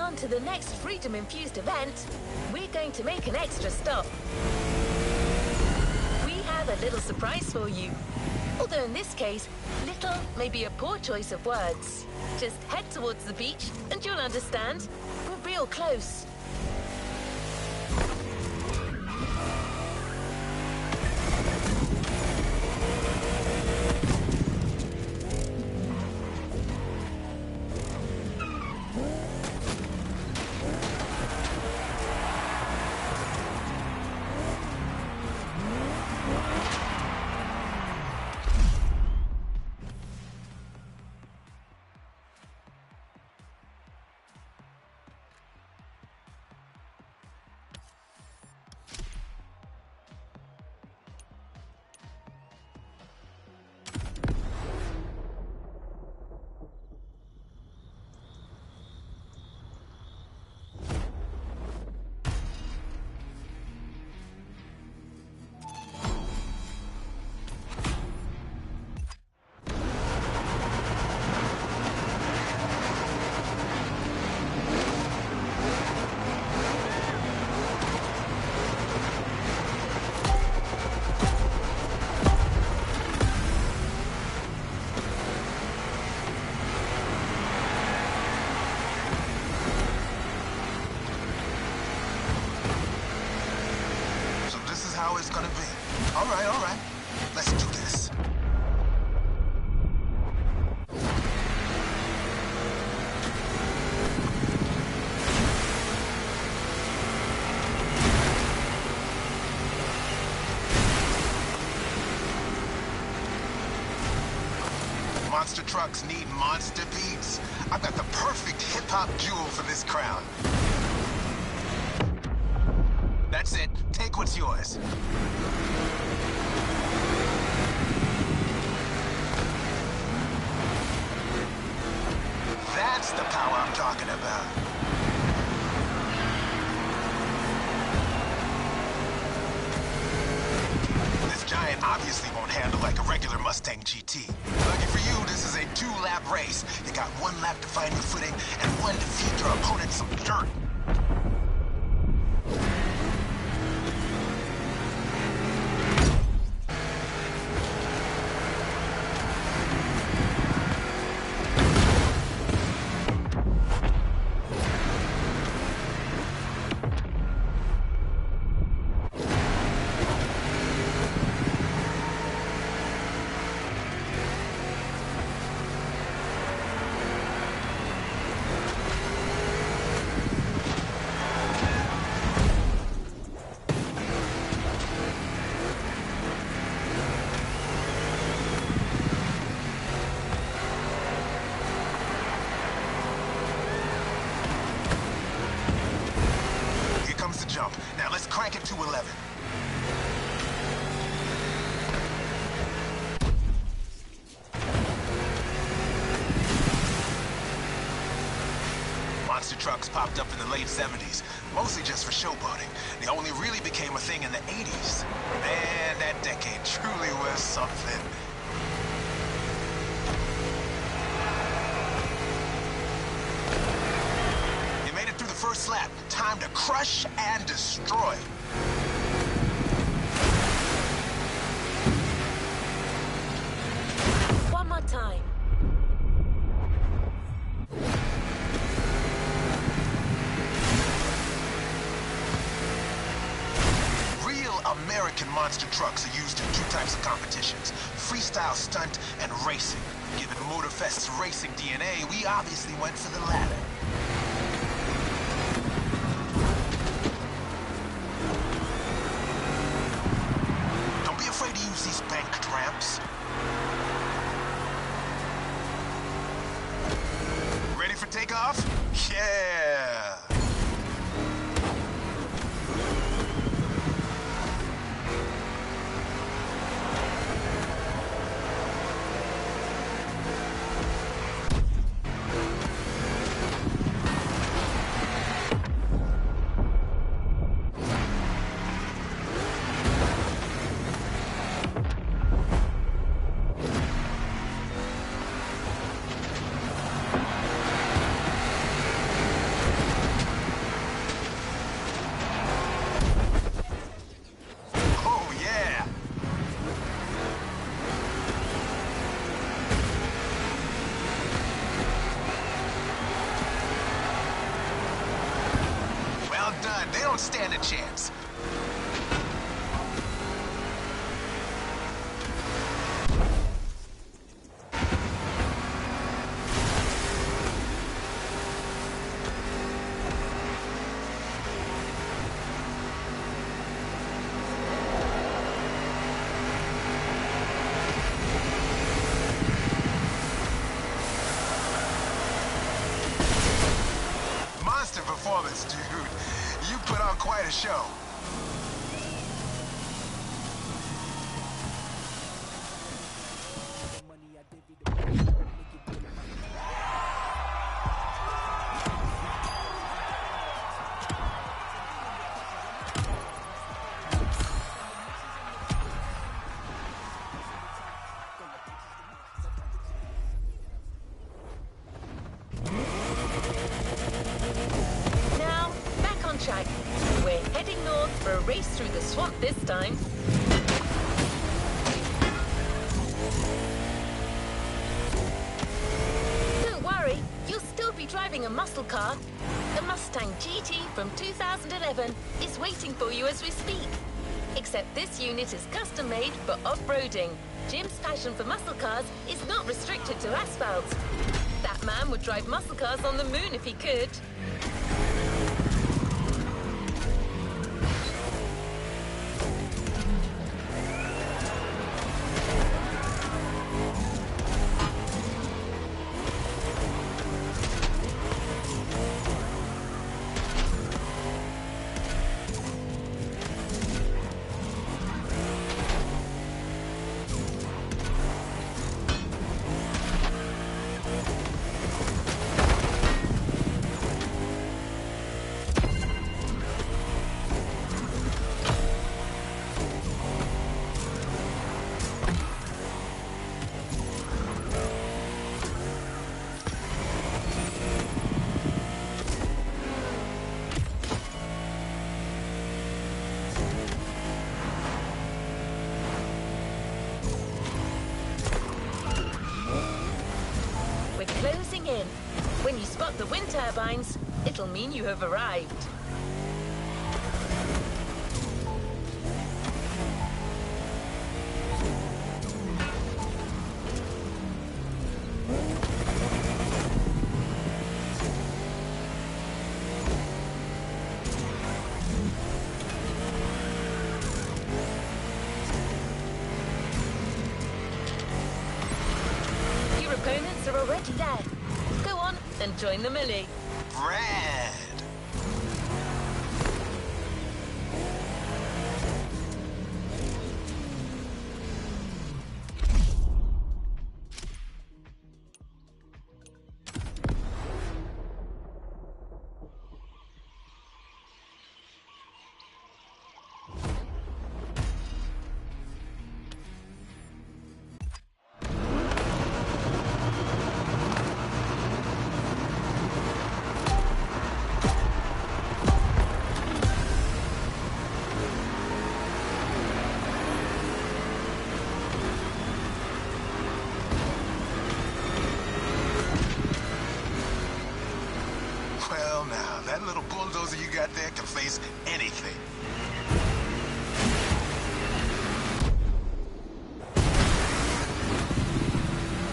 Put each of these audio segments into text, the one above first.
on to the next freedom-infused event, we're going to make an extra stop. We have a little surprise for you. Although in this case, little may be a poor choice of words. Just head towards the beach and you'll understand. We're real close. How it's gonna be. All right. Let's do this. Monster trucks need monster beats. I've got the perfect hip-hop jewel for this crown. That's it. Take what's yours. That's the power I'm talking about. This giant obviously won't handle like a regular Mustang GT. Lucky for you, this is a 2-lap race. You got 1 lap to find your footing and 1 to feed your opponent some dirt. Jump. Now let's crank it to 11. Monster trucks popped up in the late 70s, mostly just for showboating. They only really became a thing in the 80s. Man, that decade truly was something. First lap, time to crush and destroy. One more time. Real American monster trucks are used in 2 types of competitions: freestyle stunt and racing. Given Motorfest's racing DNA, we obviously went for the latter. Use these banked ramps. Ready for takeoff? Yeah! They don't stand a chance. Performance, dude. You put on quite a show. We're heading north for a race through the swamp this time. Don't worry, you'll still be driving a muscle car. The Mustang GT from 2011 is waiting for you as we speak. Except this unit is custom made for off-roading. Jim's passion for muscle cars is not restricted to asphalt. That man would drive muscle cars on the moon if he could. Closing in. When you spot the wind turbines, it'll mean you have arrived. Opponents are already there. Go on and join the melee. Brad! That little bulldozer you got there can face anything.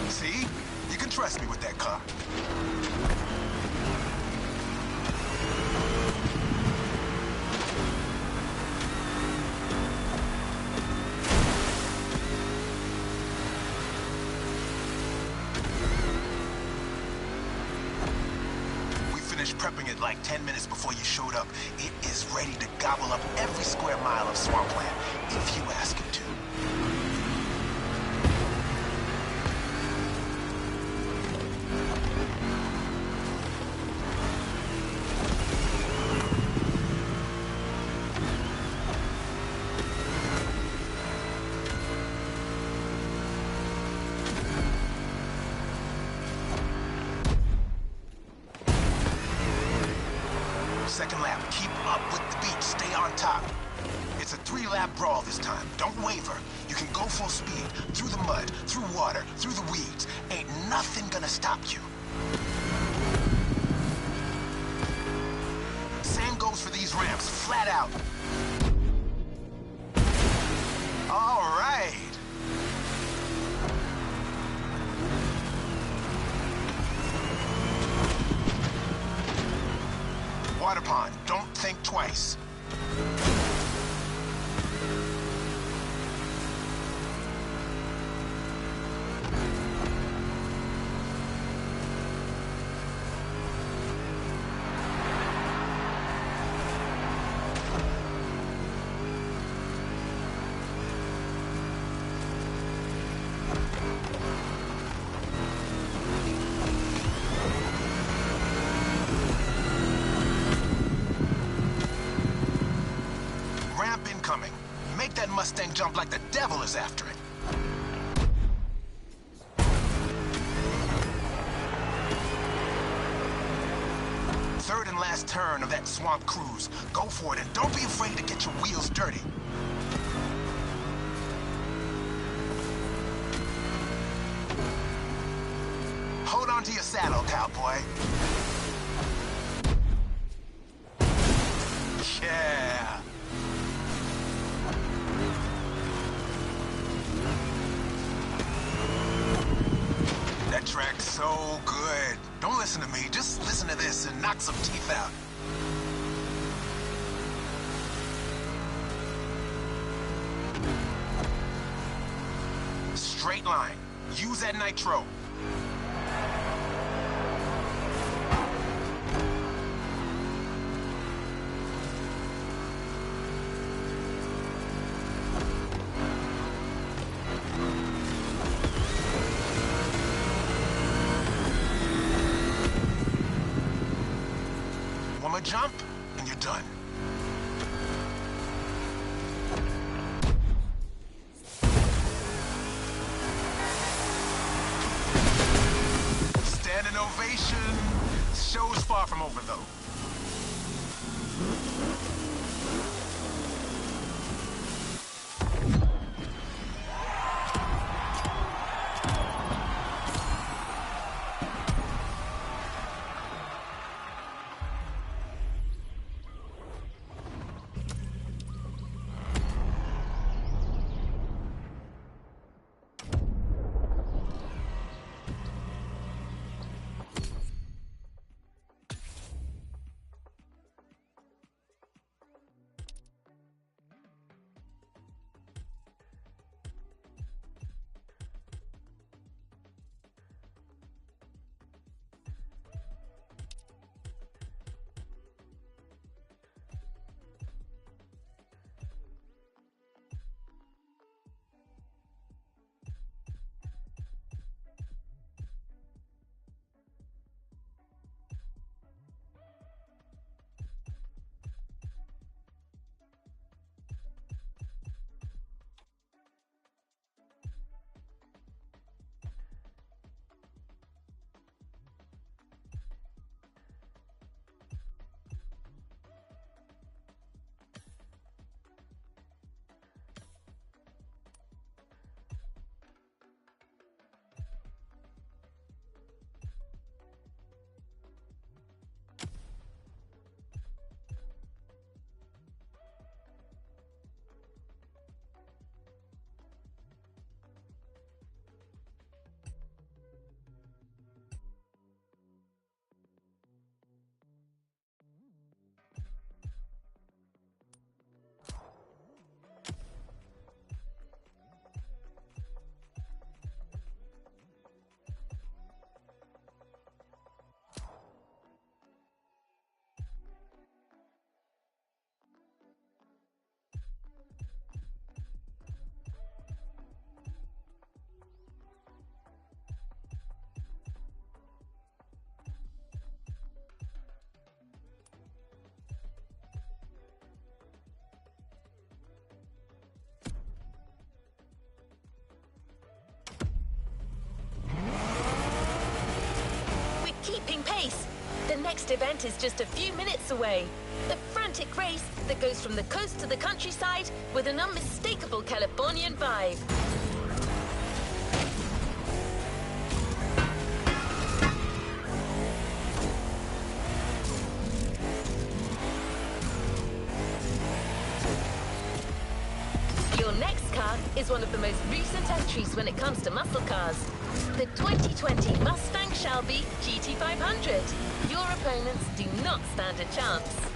See? You can trust me with that car. Prepping it like 10 minutes before you showed up. It is ready to gobble up every square mile of swampland, if you ask it to. Second lap, keep up with the beat, stay on top. It's a 3-lap brawl this time, don't waver. You can go full speed, through the mud, through water, through the weeds. Ain't nothing gonna stop you. Same goes for these ramps. that out. All right. Water pond, don't think twice. Ramp incoming. Make that Mustang jump like the devil is after it. Third and last turn of that swamp cruise. Go for it and don't be afraid to get your wheels dirty. Hold on to your saddle, cowboy. Yeah. That track's so good. Don't listen to me, just listen to this and knock some teeth out. Straight line. Use that nitro. One more jump, and you're done. Standing ovation. Show's far from over, though. Keeping pace. The next event is just a few minutes away. The frantic race that goes from the coast to the countryside with an unmistakable Californian vibe. is one of the most recent entries when it comes to muscle cars. The 2020 Mustang Shelby GT500. Your opponents do not stand a chance.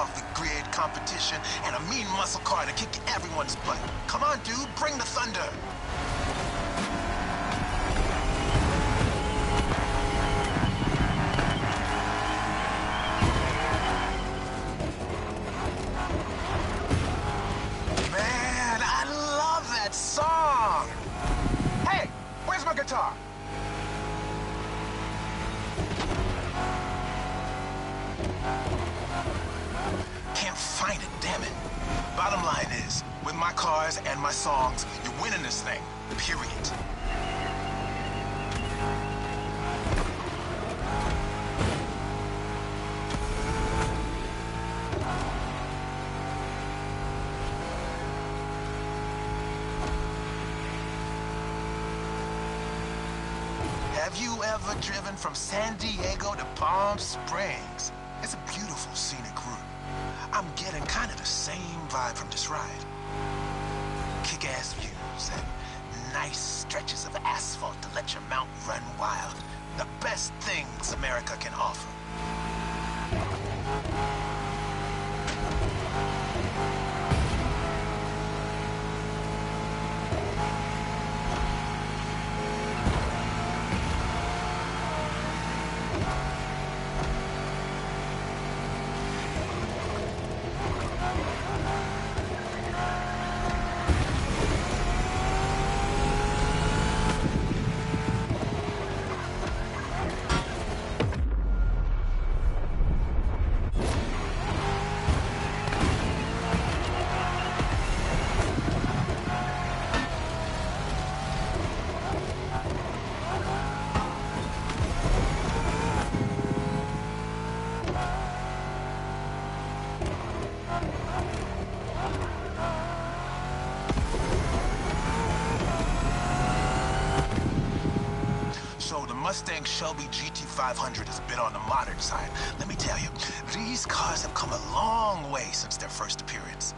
off-the-grid competition and a mean muscle car to kick everyone's butt. Come on, dude, bring the thunder. Man, I love that song. Hey, where's my guitar? Can't find it, damn it. Bottom line is, with my cars and my songs, you're winning this thing, period. Have you ever driven from San Diego to Palm Springs? It's a beautiful scenic route. I'm getting kind of the same vibe from this ride. Kick-ass views and nice stretches of asphalt to let your mount run wild. The best things America can offer. Mustang Shelby GT500 is a bit on the modern side. Let me tell you, these cars have come a long way since their first appearance.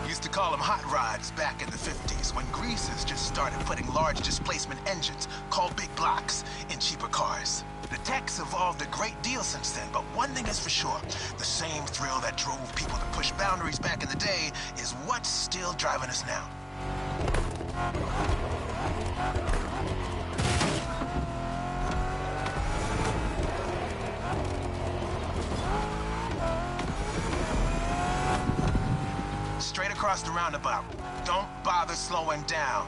Used to call them hot rods back in the 50s when greasers just started putting large displacement engines, called big blocks, in cheaper cars. The tech's evolved a great deal since then, but one thing is for sure. The same thrill that drove people to push boundaries back in the day is what's still driving us now. Straight across the roundabout. Don't bother slowing down.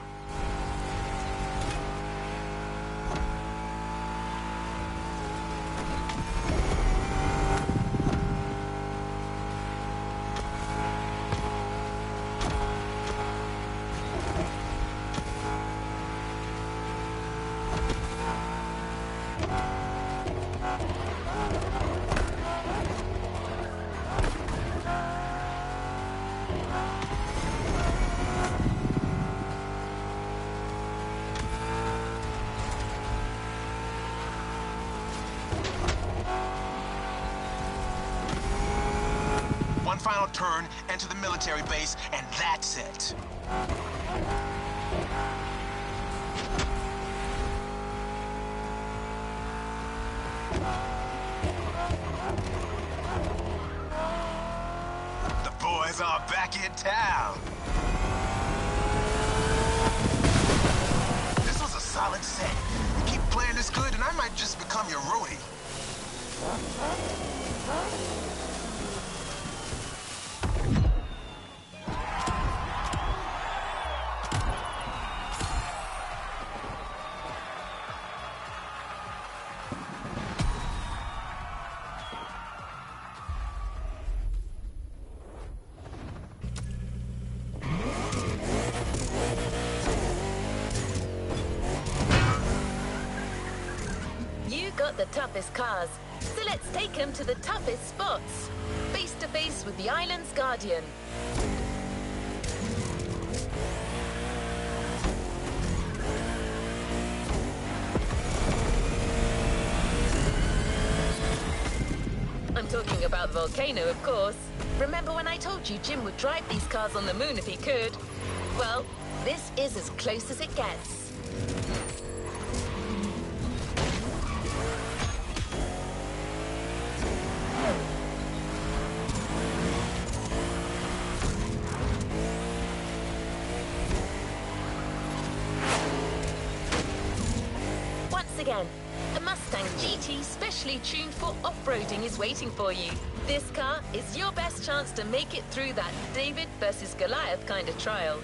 One final turn, enter the military base, and that's it. The boys are back in town. This was a solid set. You keep playing this good, and I might just become your roadie. Got the toughest cars, so let's take them to the toughest spots. Face to face with the island's guardian. I'm talking about the volcano, of course. Remember when I told you Jim would drive these cars on the moon if he could? Well, this is as close as it gets. Again, a Mustang GT specially tuned for off-roading is waiting for you. This car is your best chance to make it through that David versus Goliath kind of trial.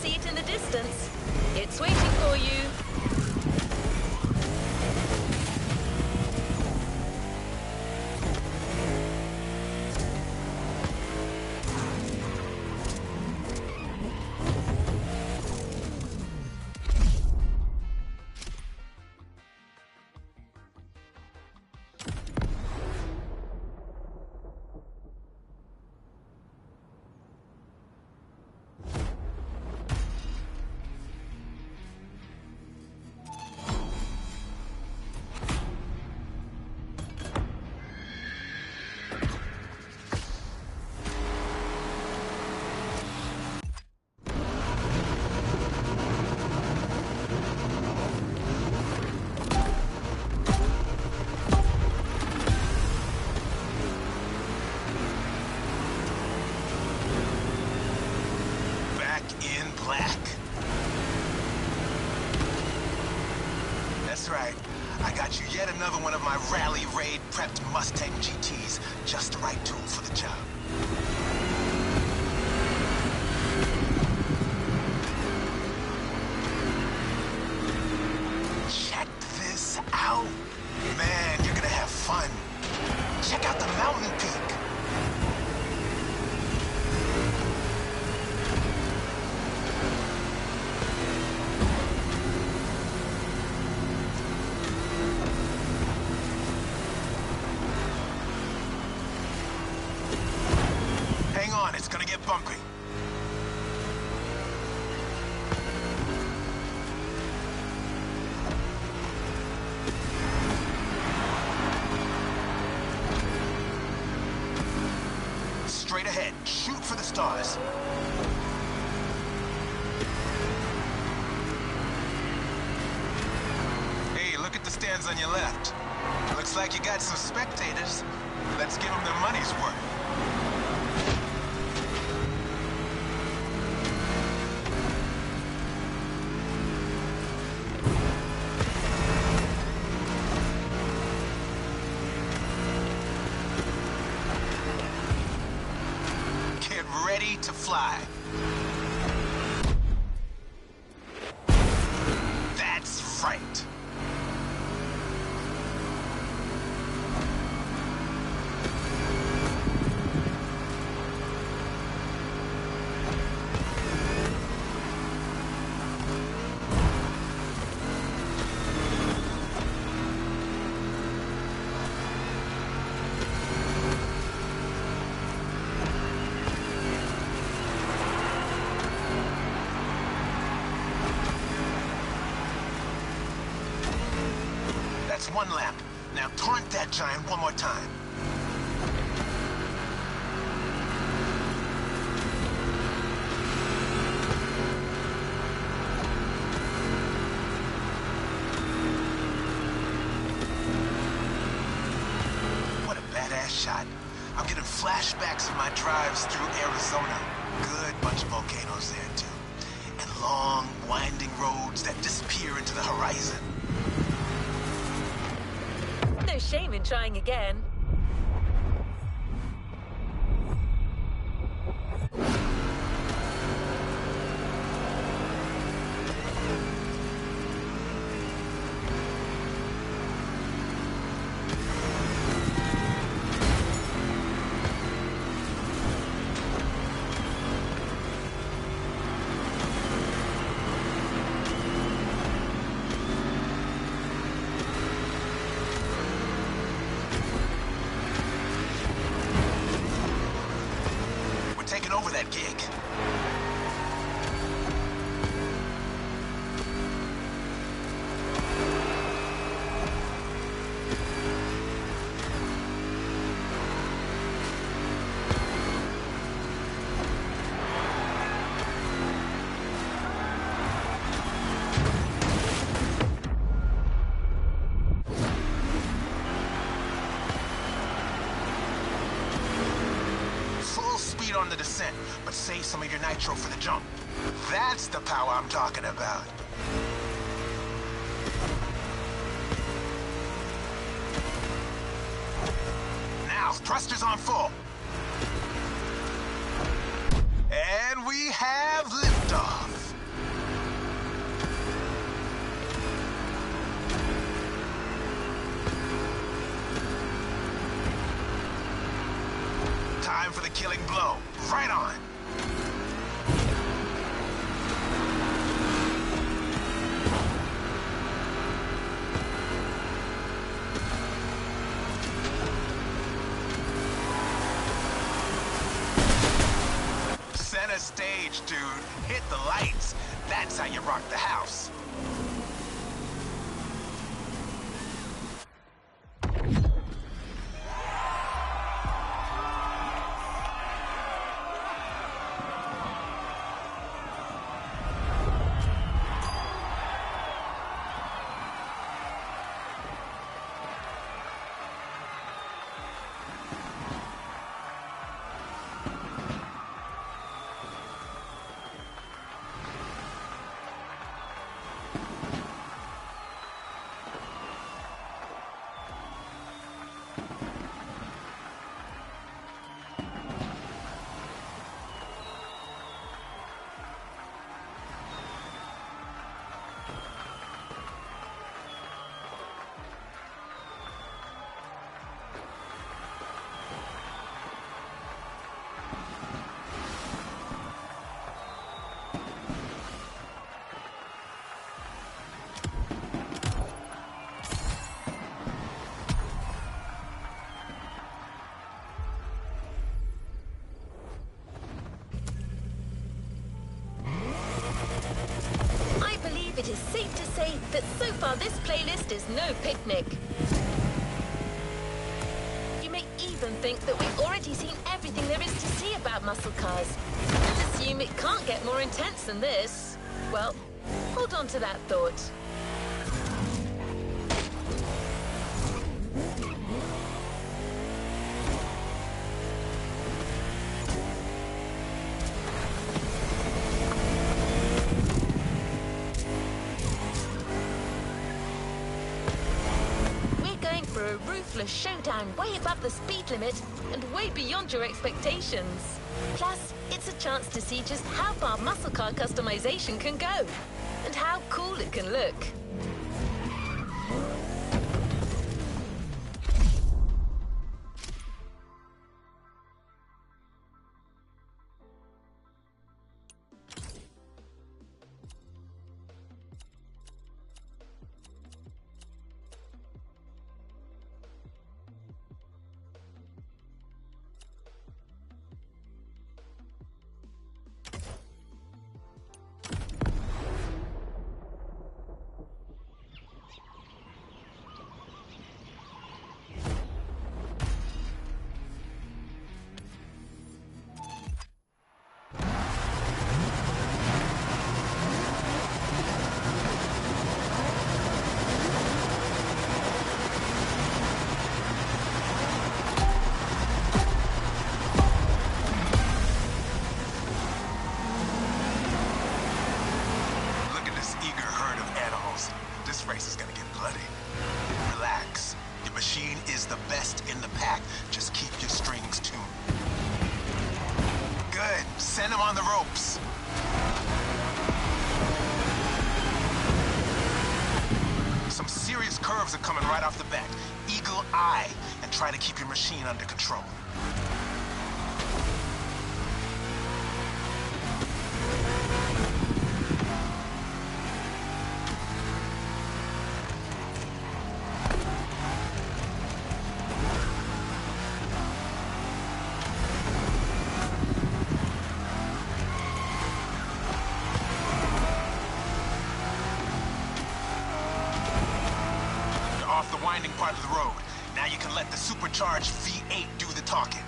See it in the distance. It's waiting for you. That's right. I got you yet another one of my rally raid prepped Mustang GTs. Just the right tool for the job. Check this out. Man, you're gonna have fun. Check out the mountain peak. gonna get bumpy. Straight ahead. Shoot for the stars. Hey, look at the stands on your left. Looks like you got some spectators. Let's give them their money's worth. Get ready to fly. That's right. That's one lap. Now taunt that giant one more time. What a badass shot. I'm getting flashbacks of my drives through Arizona. Good bunch of volcanoes there, too. And long, winding roads that disappear into the horizon. No shame in trying again. Taking over that gig. On the descent, but save some of your nitro for the jump. That's the power I'm talking about. Now, thrusters on full. And we have liftoff. Time for the killing blow. Right on. Center stage, dude. Hit the lights. That's how you rock the house. that so far this playlist is no picnic. You may even think that we've already seen everything there is to see about muscle cars, and assume it can't get more intense than this. Well, hold on to that thought. A ruthless showdown way above the speed limit and way beyond your expectations. Plus, it's a chance to see just how far muscle car customization can go and how cool it can look. Send him on the ropes. Some serious curves are coming right off the bat. Eagle eye, and try to keep your machine under control. The winding part of the road. Now you can let the supercharged V8 do the talking.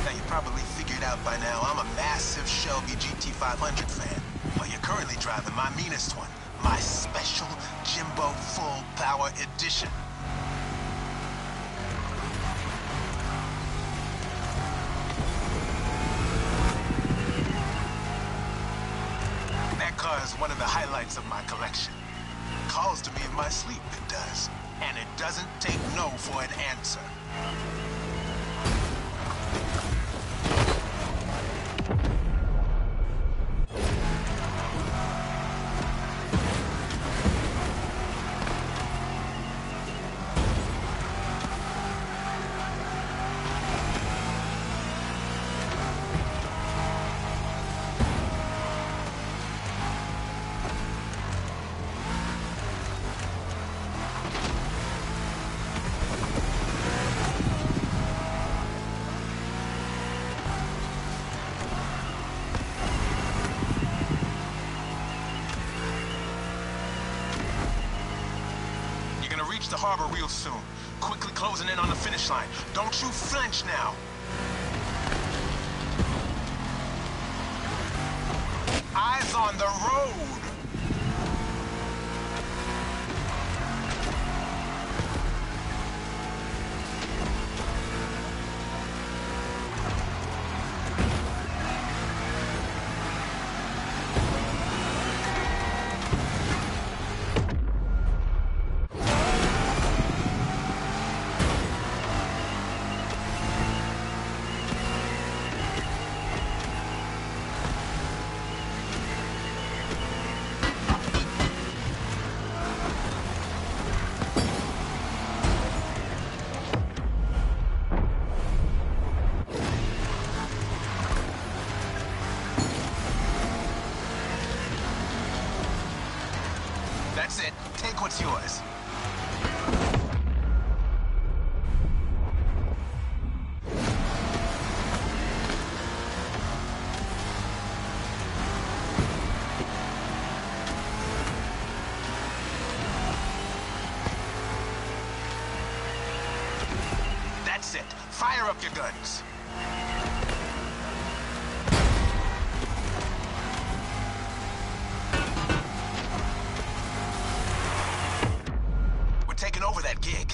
Now you probably figured out by now I'm a massive Shelby GT500 fan. Well, you're currently driving my meanest one, my special Jimbo Full Power Edition. That car is one of the highlights of my collection. Calls to me in my sleep, it does. And it doesn't take no for an answer. Reach the harbor real soon. Quickly closing in on the finish line. Don't you flinch now. Eyes on the road. Fire up your guns. We're taking over that gig.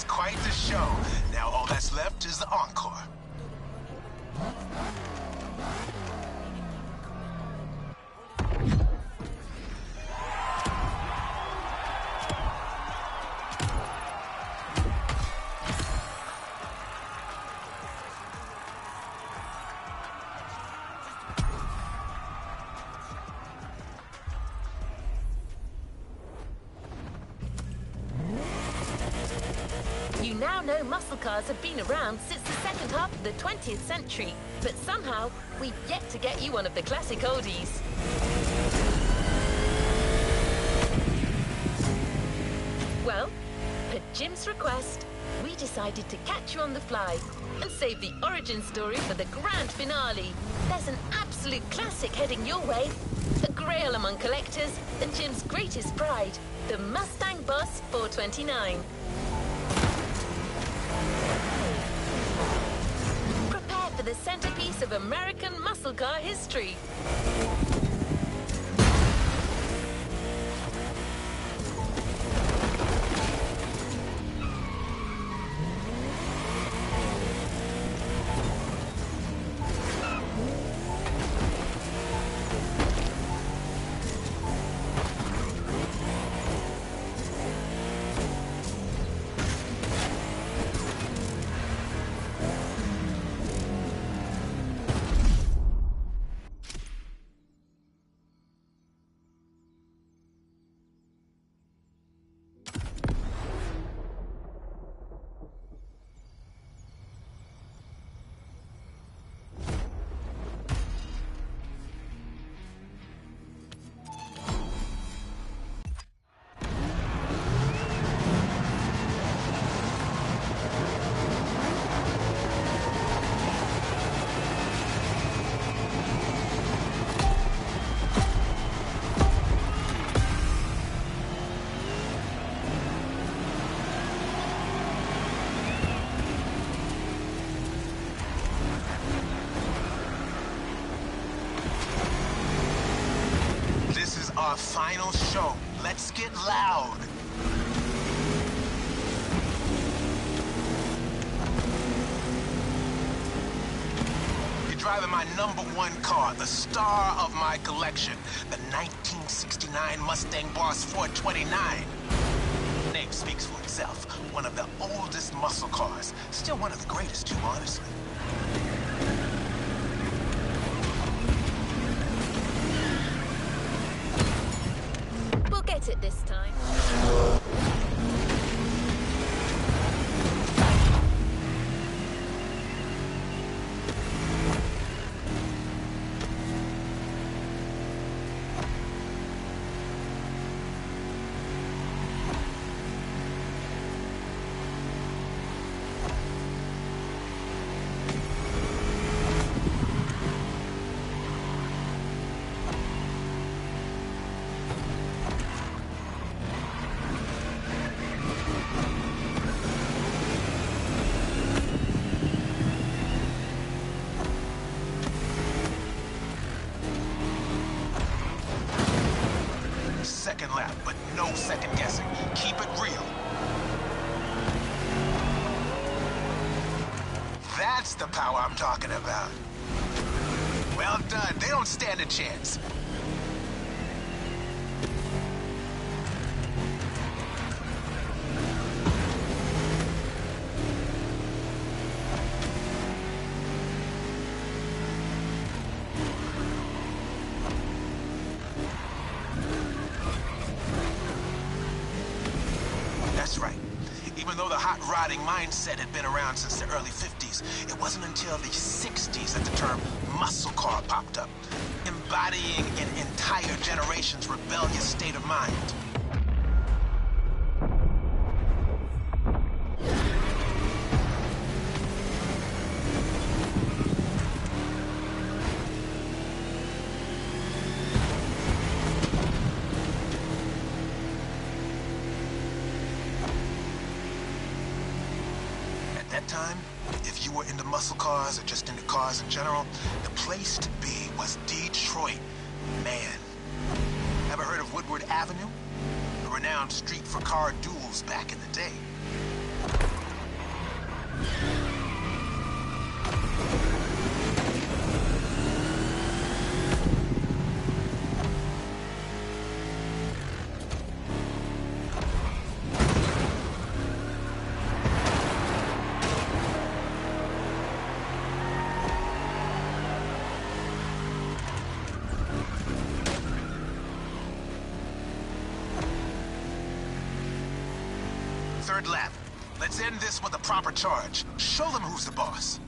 Quite the show. Now all that's left is the encore. You now know muscle cars have been around since the second half of the 20th century, but somehow we've yet to get you one of the classic oldies. Well, at Jim's request, we decided to catch you on the fly and save the origin story for the grand finale. There's an absolute classic heading your way, a grail among collectors and Jim's greatest pride, the Mustang Boss 429. Prepare for the centerpiece of American muscle car history. Our final show. Let's get loud. You're driving my #1 car, the star of my collection, the 1969 Mustang Boss 429. Name speaks for itself. One of the oldest muscle cars. Still one of the greatest too, honestly. Get it this time. Second lap, but no second guessing. Keep it real. That's the power I'm talking about. Well done. They don't stand a chance. That's right. Even though the hot rodding mindset had been around since the early 50s, it wasn't until the 60s that the term muscle car popped up. embodying an entire generation's rebellious state of mind. Time, if you were into muscle cars or just into cars in general, the place to be was Detroit. Man. Ever heard of Woodward Avenue? A renowned street for car duels back in the day. Third lap. Let's end this with a proper charge. Show them who's the boss.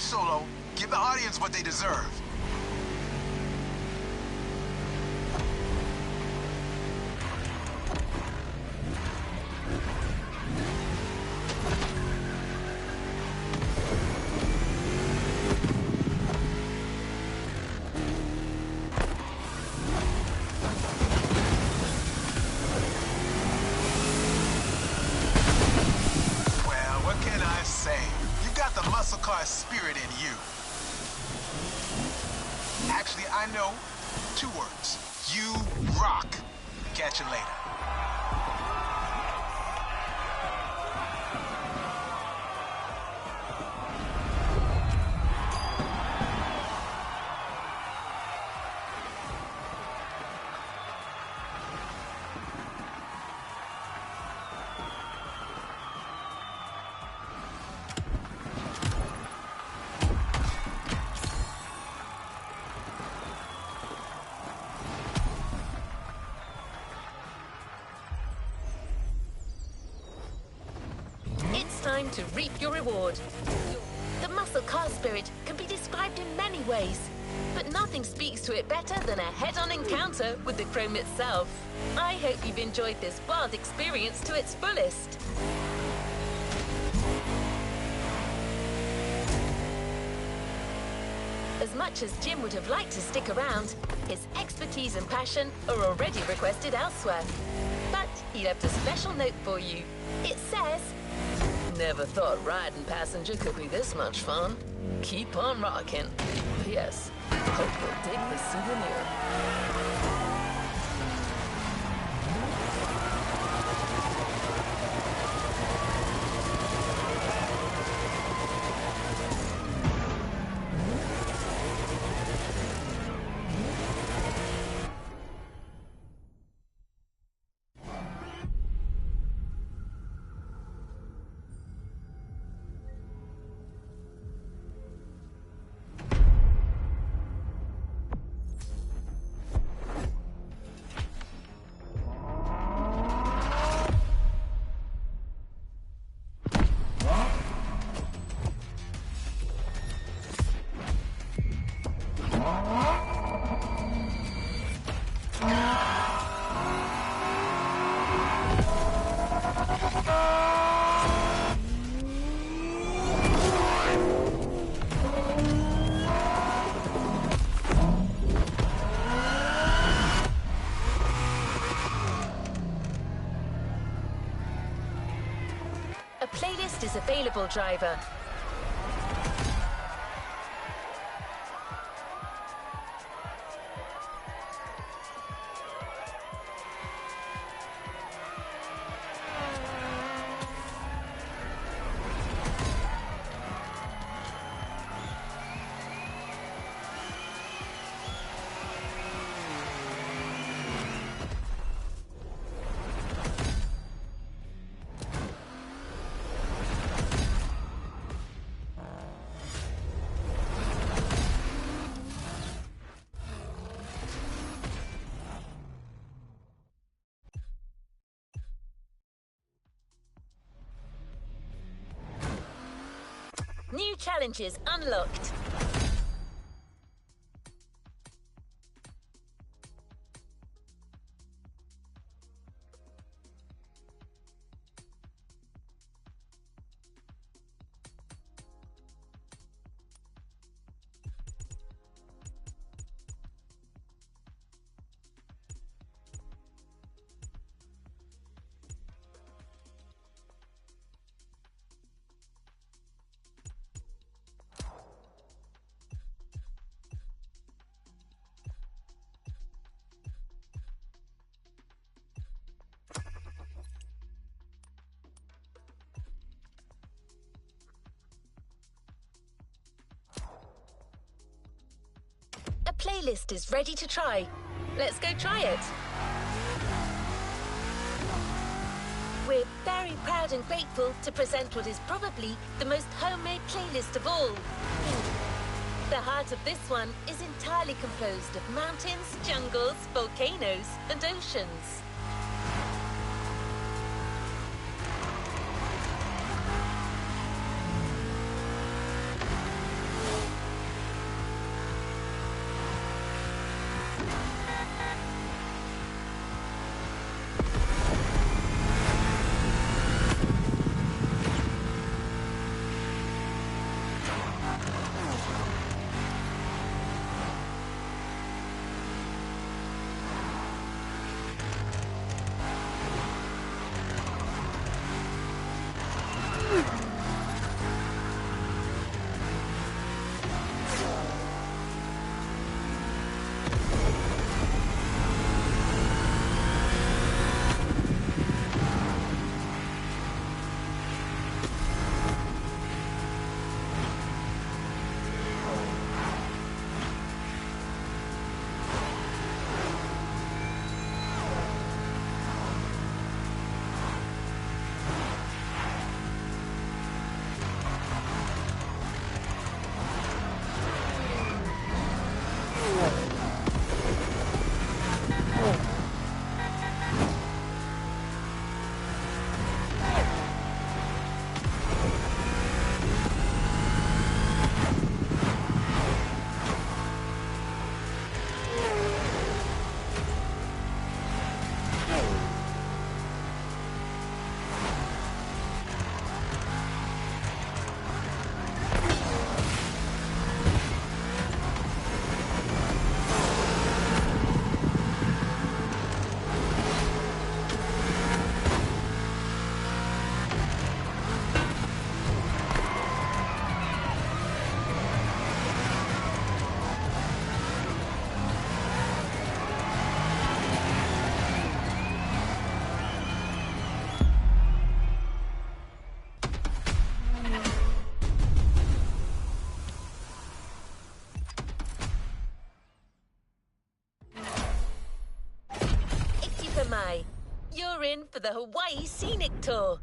Solo, give the audience what they deserve. Well, what can I say? You got the muscle car spirit in you. Actually, I know 2 words. You rock. Catch you later. Time to reap your reward. The muscle car spirit can be described in many ways, but nothing speaks to it better than a head-on encounter with the chrome itself. I hope you've enjoyed this wild experience to its fullest. As much as Jim would have liked to stick around, his expertise and passion are already requested elsewhere. But he left a special note for you. It says, "Never thought riding passenger could be this much fun. Keep on rocking. P.S. Hope you'll dig the souvenir." A playlist is available, driver. New challenges unlocked. A playlist is ready to try. Let's go try it. We're very proud and grateful to present what is probably the most homemade playlist of all. The heart of this one is entirely composed of mountains, jungles, volcanoes, and oceans. You're in for the Hawaii Scenic Tour.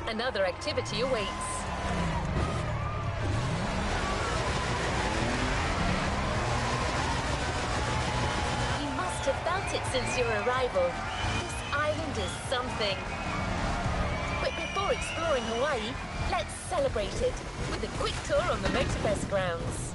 Another activity awaits. You must have felt it since your arrival. This island is something. But before exploring Hawaii, let's celebrate it with a quick tour on the Motorfest grounds.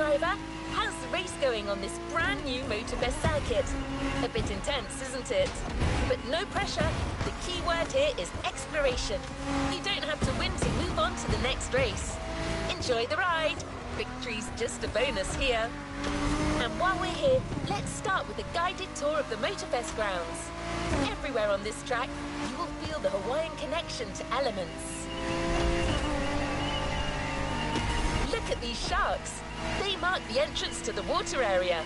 driver. How's the race going on this brand new Motorbest circuit? A bit intense, isn't it? But no pressure. The key word here is exploration. You don't have to win to move on to the next race. Enjoy the ride. Victory's just a bonus here. And while we're here, let's start with a guided tour of the Motorbest grounds. Everywhere on this track, you will feel the Hawaiian connection to elements. Look at these sharks. They mark the entrance to the water area.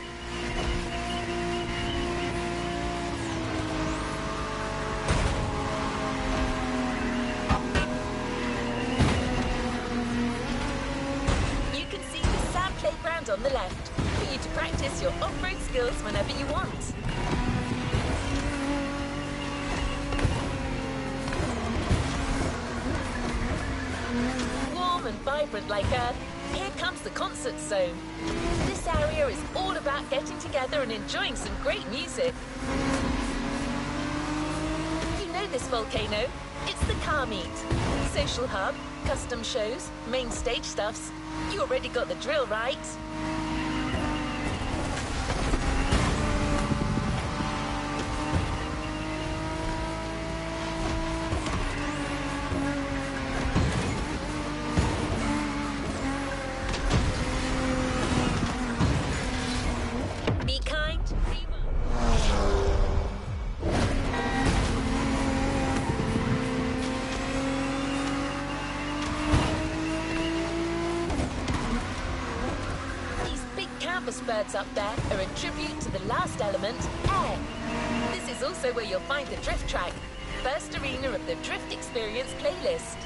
You can see the sand playground on the left for you to practice your off-road skills whenever you want. Warm and vibrant like Earth, here comes the concert zone. This area is all about getting together and enjoying some great music. You know this volcano. It's the car meet. Social hub, custom shows, main stage stuffs. You already got the drill, right? Be kind, be These big canvas birds up there are a tribute to the last element, air. This is also where you'll find the drift track, first arena of the Drift Experience playlist.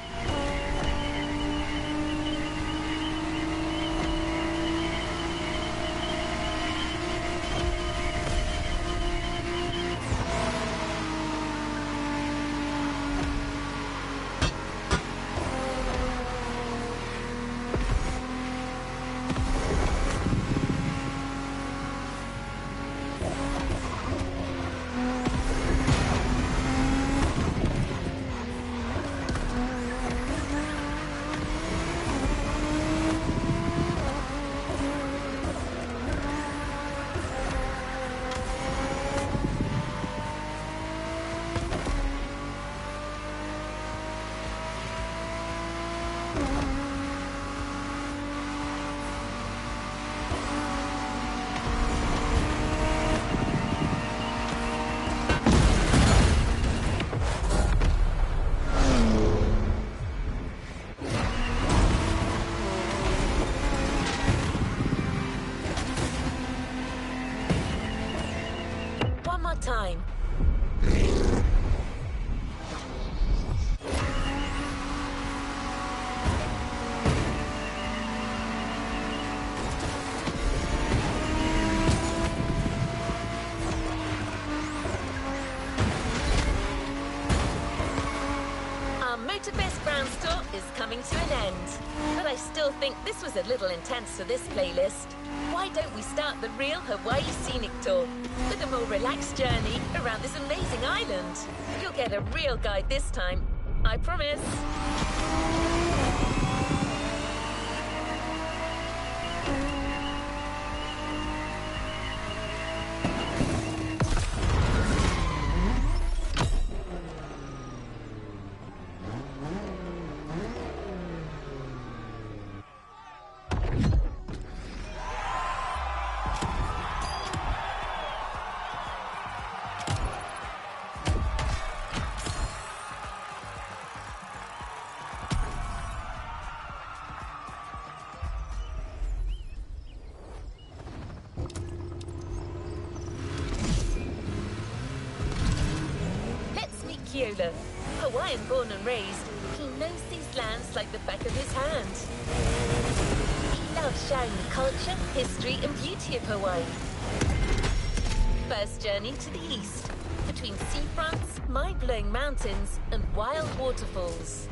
One more time. Our Motorbest Grounds tour is coming to an end, but I still think this was a little intense for this playlist. Why don't we start the real Hawaii Scenic Tour with a more relaxed journey around this amazing island? You'll get a real guide this time, I promise. Keola. Hawaiian born and raised, he knows these lands like the back of his hand. He loves sharing the culture, history and beauty of Hawaii. First journey to the east, between seafronts, mind-blowing mountains and wild waterfalls.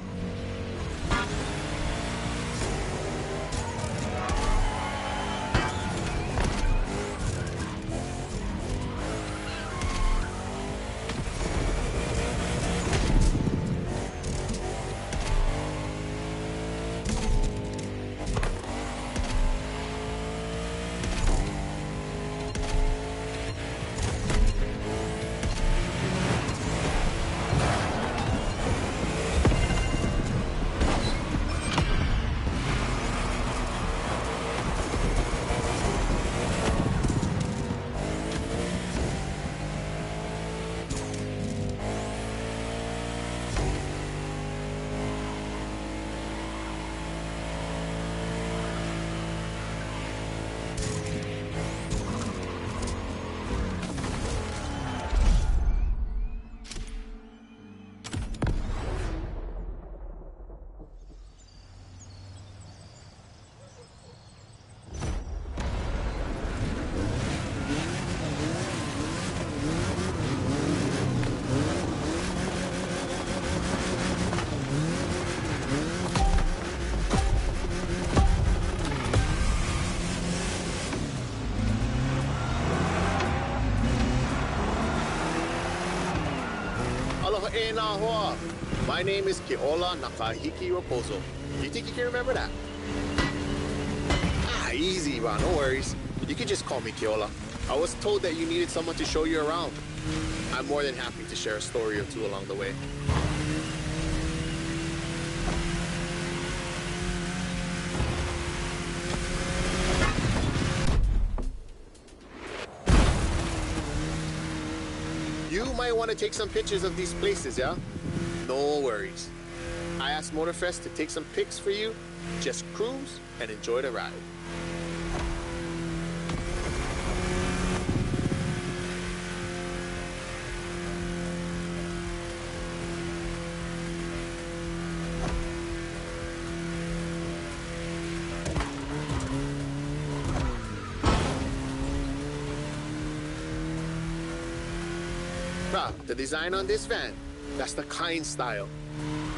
Konahua. My name is Keola Nakahiki Raposo. You think you can remember that? Ah, easy, bro. No worries. You can just call me Keola. I was told that you needed someone to show you around. I'm more than happy to share a story or two along the way. You might want to take some pictures of these places, yeah? No worries. I asked Motorfest to take some pics for you. Just cruise and enjoy the ride. The design on this van, that's the Kind style.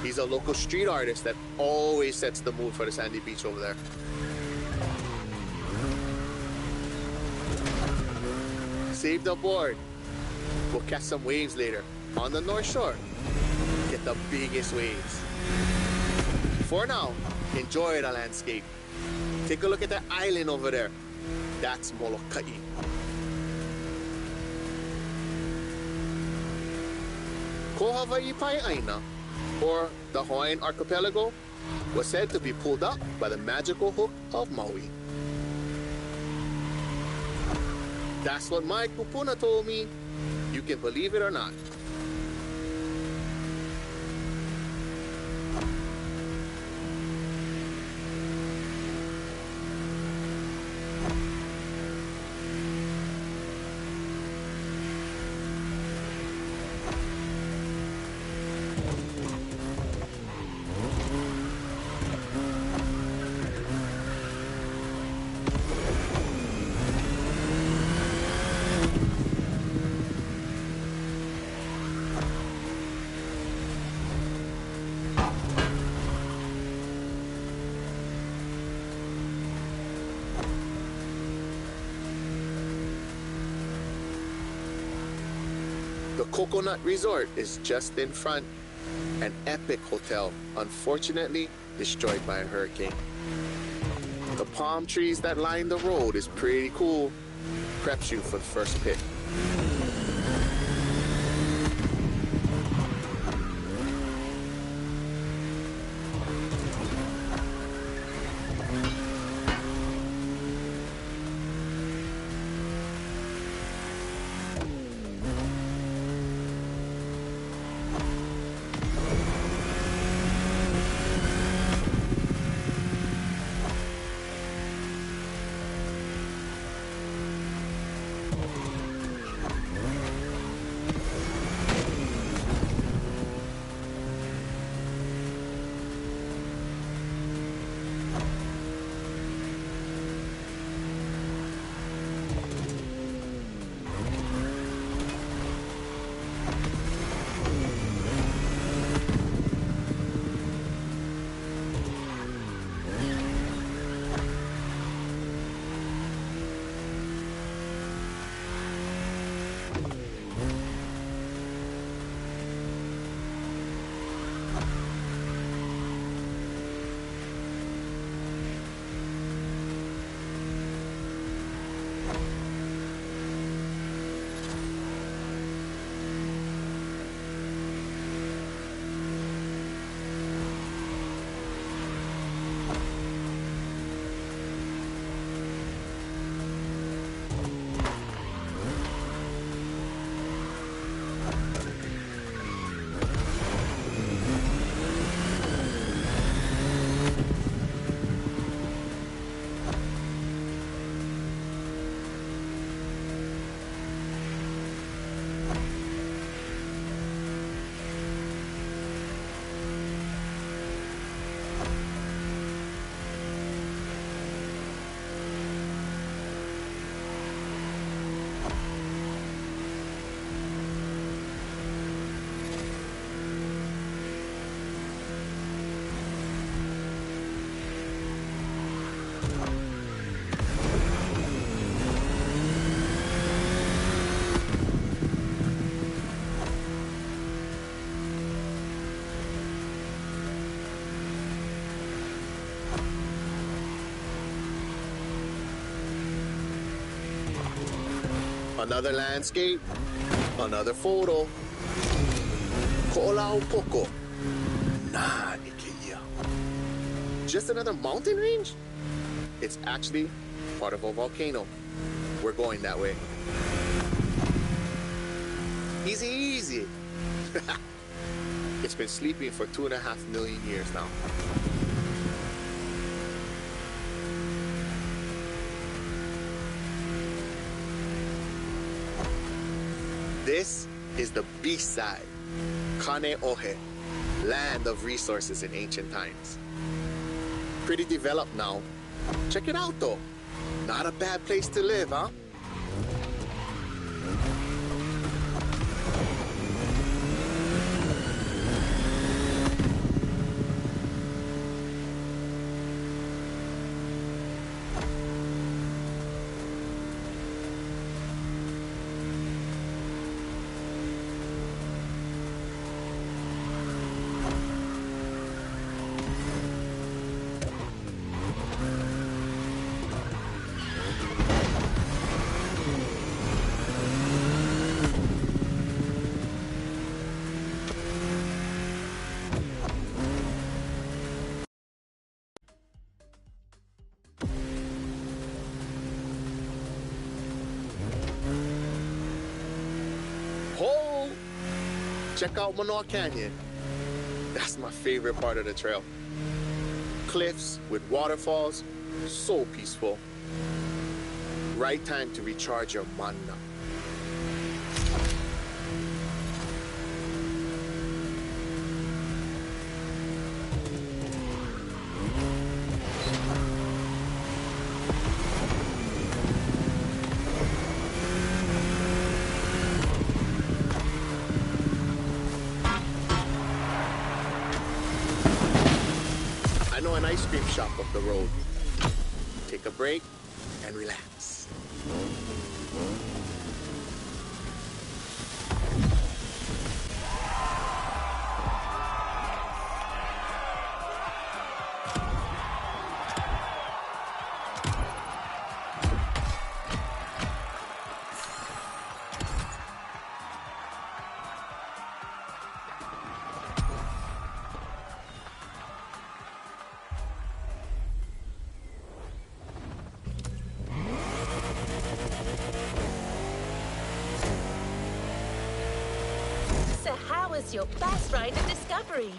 He's a local street artist that always sets the mood for the sandy beach over there. Saved aboard. We'll catch some waves later on the North Shore. Get the biggest waves. For now, enjoy the landscape. Take a look at that island over there. That's Molokai. Ko Hawaii Pai'aina, or the Hawaiian archipelago, was said to be pulled up by the magical hook of Maui. That's what my kupuna told me. You can believe it or not. The Coconut Resort is just in front. An epic hotel, unfortunately destroyed by a hurricane. The palm trees that line the road is pretty cool. Preps you for the first pit. Another landscape, another photo. Ko'olau poko. Nah, ikeia. Just another mountain range? It's actually part of a volcano. We're going that way. Easy, easy. It's been sleeping for 2.5 million years now. This is the beast side, Kaneohe, land of resources in ancient times. Pretty developed now. Check it out though. Not a bad place to live, huh? Whoa! Check out Manoa Canyon. That's my favorite part of the trail. Cliffs with waterfalls, so peaceful. Right time to recharge your mana. I know an ice cream shop up the road. Take a break and relax. So how was your bus ride of discovery?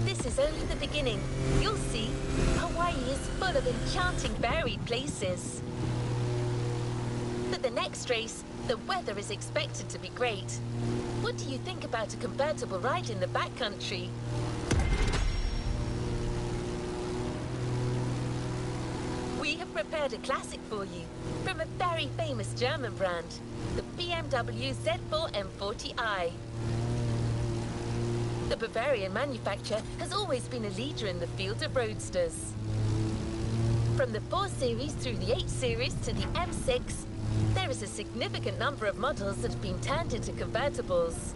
This is only the beginning. You'll see, Hawaii is full of enchanting buried places. For the next race, the weather is expected to be great. What do you think about a convertible ride in the backcountry? We have prepared a classic for you from a very famous German brand, the BMW Z4 M40i. The Bavarian manufacturer has always been a leader in the field of roadsters. From the 4 Series through the 8 Series to the M6, there is a significant number of models that have been turned into convertibles.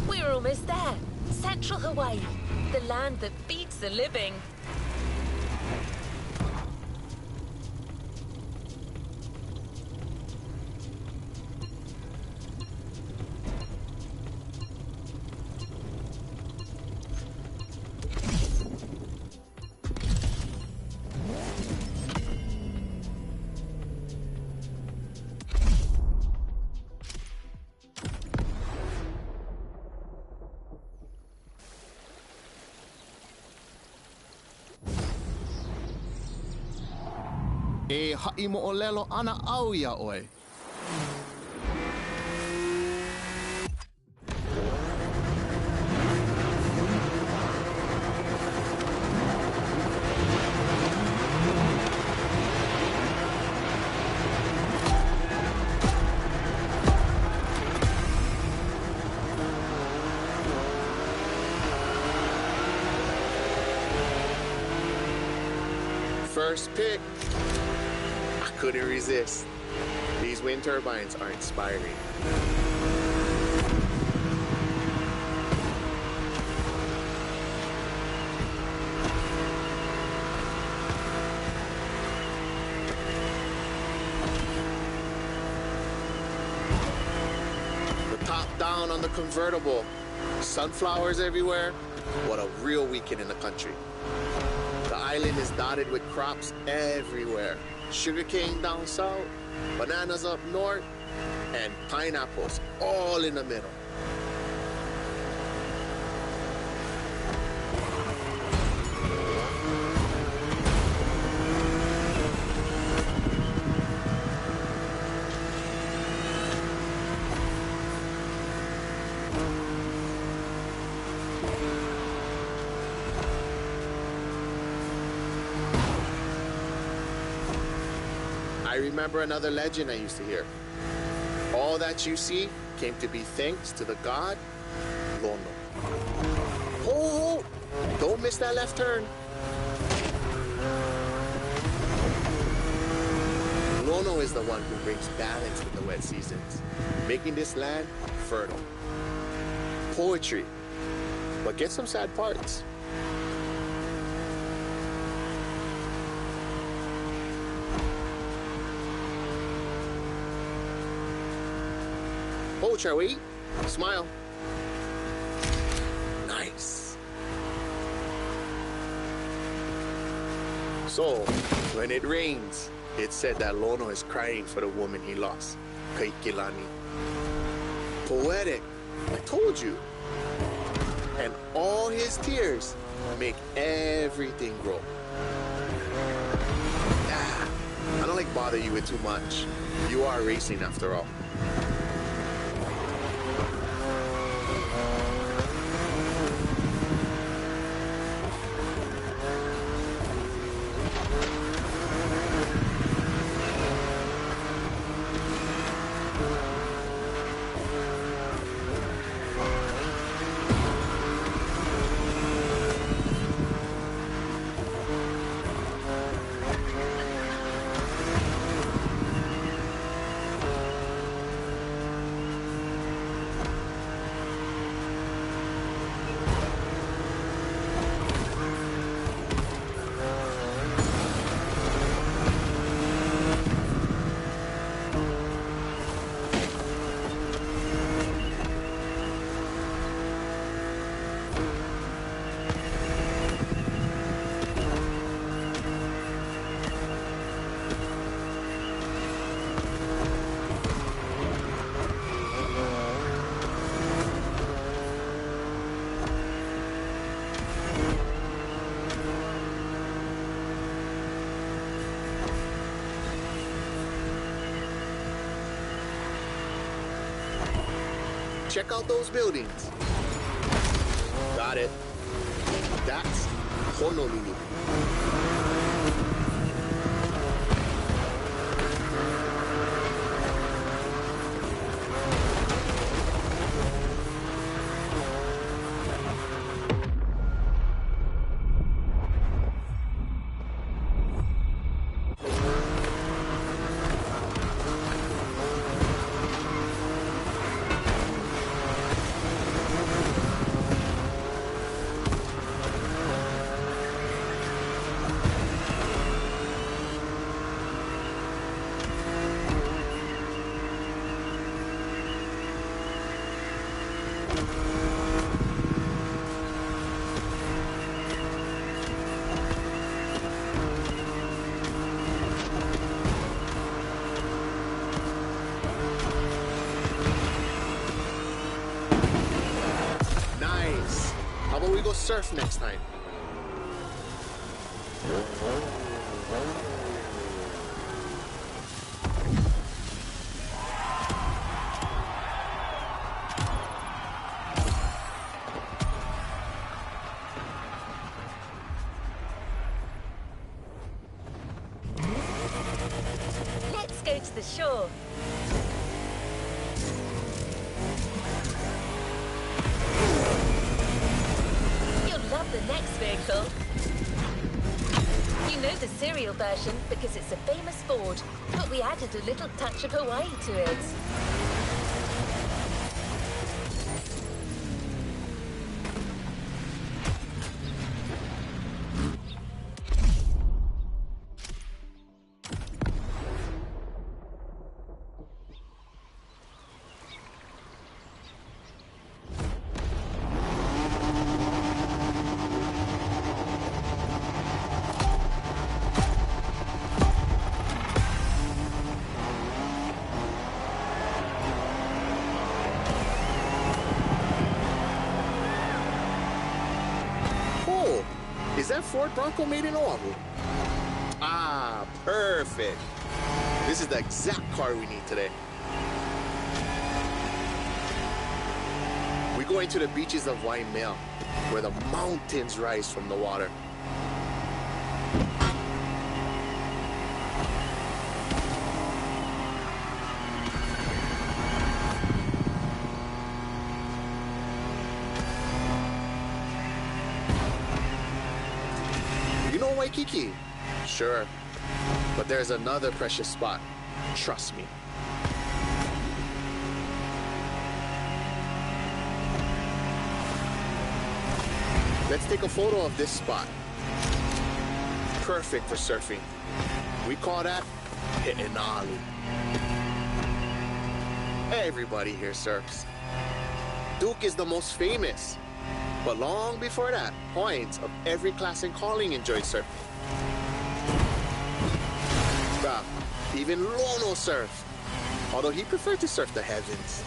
We're almost there. Central Hawaii, the land that feeds the living. E ha'i mo'olelo ana au ia oe. First pick. I couldn't resist. These wind turbines are inspiring. The top down on the convertible. Sunflowers everywhere. What a real weekend in the country. The island is dotted with crops everywhere. Sugarcane down south, bananas up north, and pineapples all in the middle. I remember another legend I used to hear. All that you see came to be thanks to the god Lono. Oh, don't miss that left turn. Lono is the one who brings balance with the wet seasons, making this land fertile. Poetry, but get some sad parts. Oh, shall we? Smile. Nice. So, when it rains, it's said that Lono is crying for the woman he lost, Kaikilani. Poetic, I told you. And all his tears make everything grow. I don't like bother you with too much. You are racing after all. Check out those buildings. Got it. That's Honolulu. How about we go surf next time? Let's go to the shore. You'll love the next vehicle. You know the serial version because it's a famous Ford, but we added a little touch of Hawaii to it. Is that Ford Bronco made in Oahu? Ah, perfect. This is the exact car we need today. We're going to the beaches of Waimea, where the mountains rise from the water. You know Waikiki? Sure. But there's another precious spot. Trust me. Let's take a photo of this spot. Perfect for surfing. We call that Hi'inalu. Everybody here surfs. Duke is the most famous. But long before that, points of every class and calling enjoyed surfing. Bruh, even Lono surfed, although he preferred to surf the heavens.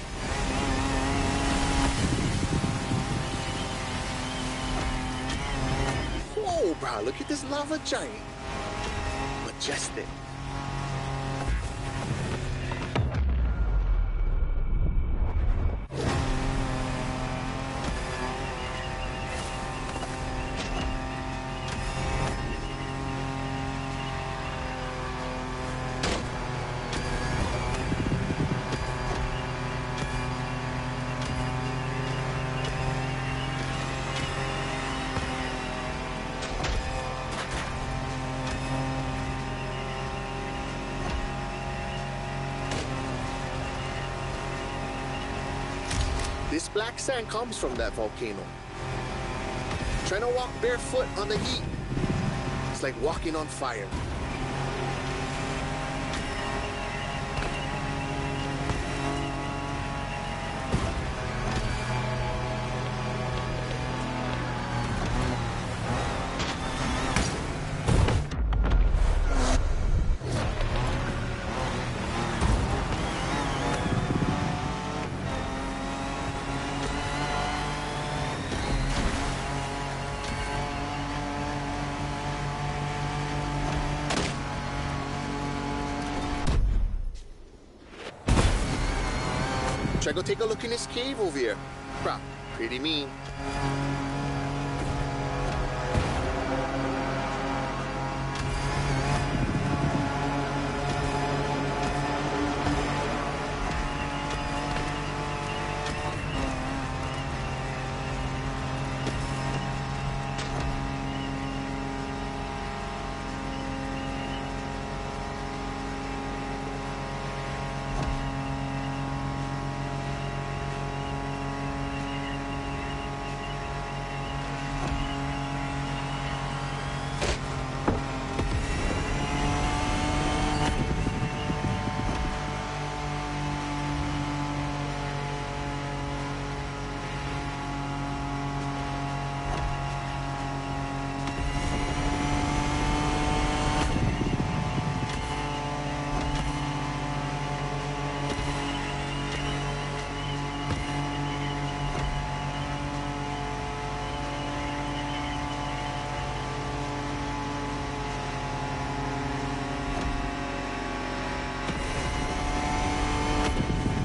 Whoa, bruh, look at this lava giant. Majestic. This black sand comes from that volcano. Trying to walk barefoot on the heat, it's like walking on fire. Should I go take a look in this cave over here? Bruh, pretty mean.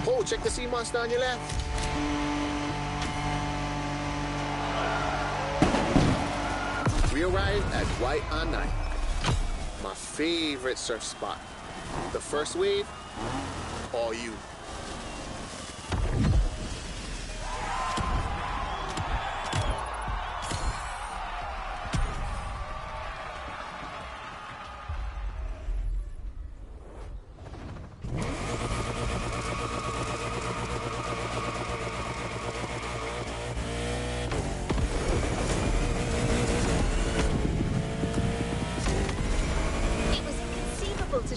Oh, check the sea monster on your left. We arrived at Waianae, my favorite surf spot. The first wave, all you.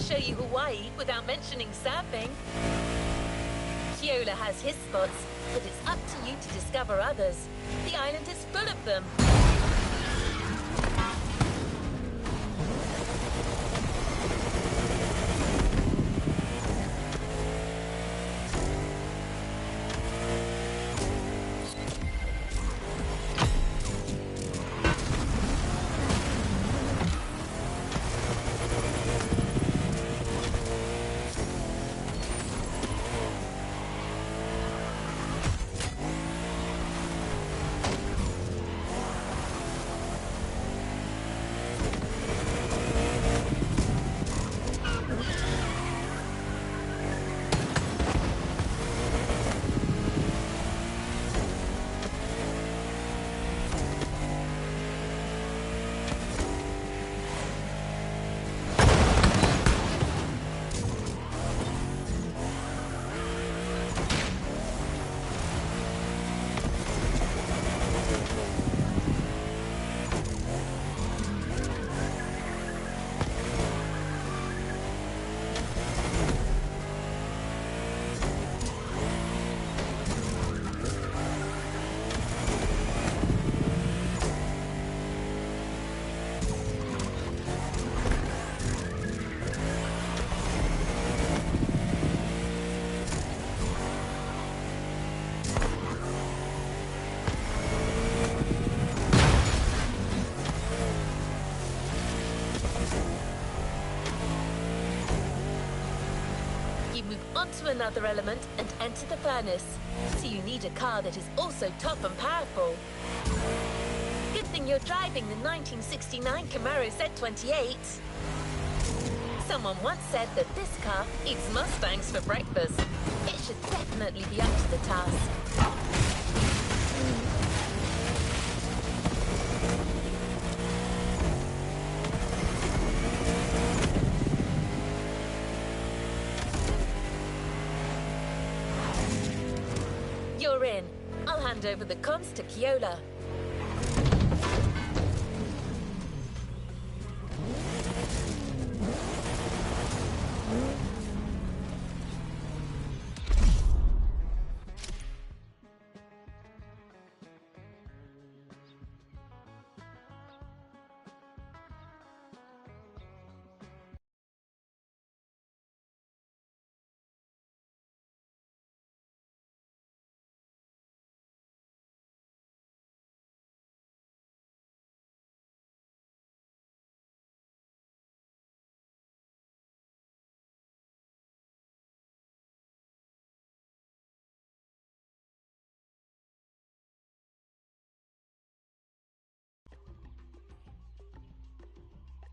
show you Hawaii without mentioning surfing. Keola has his spots, but it's up to you to discover others. The island is full of them. Onto another element and enter the furnace. So you need a car that is also tough and powerful. Good thing you're driving the 1969 Camaro Z28. Someone once said that this car eats Mustangs for breakfast. It should definitely be up to the task. You're in. I'll hand over the comms to Keola.